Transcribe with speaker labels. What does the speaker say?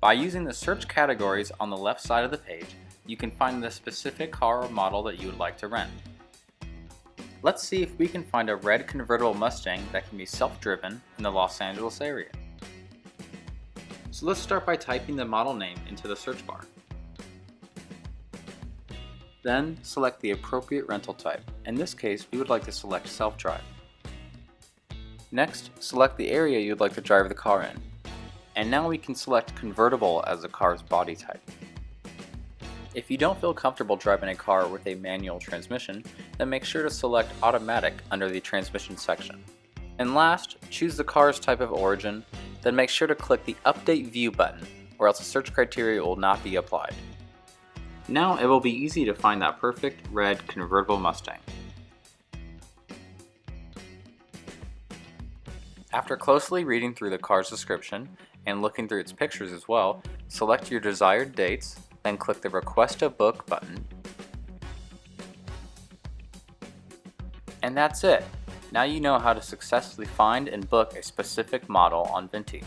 Speaker 1: By using the search categories on the left side of the page, you can find the specific car or model that you would like to rent. Let's see if we can find a red convertible Mustang that can be self-driven in the Los Angeles area. So let's start by typing the model name into the search bar. Then select the appropriate rental type. In this case, we would like to select self-drive. Next, select the area you'd like to drive the car in. And now we can select convertible as the car's body type. If you don't feel comfortable driving a car with a manual transmission, then make sure to select automatic under the transmission section. And last, choose the car's type of origin, then make sure to click the Update View button, or else the search criteria will not be applied. Now it will be easy to find that perfect red convertible Mustang. After closely reading through the car's description and looking through its pictures as well, select your desired dates, then click the Request a Book button. And that's it! Now you know how to successfully find and book a specific model on Vinty.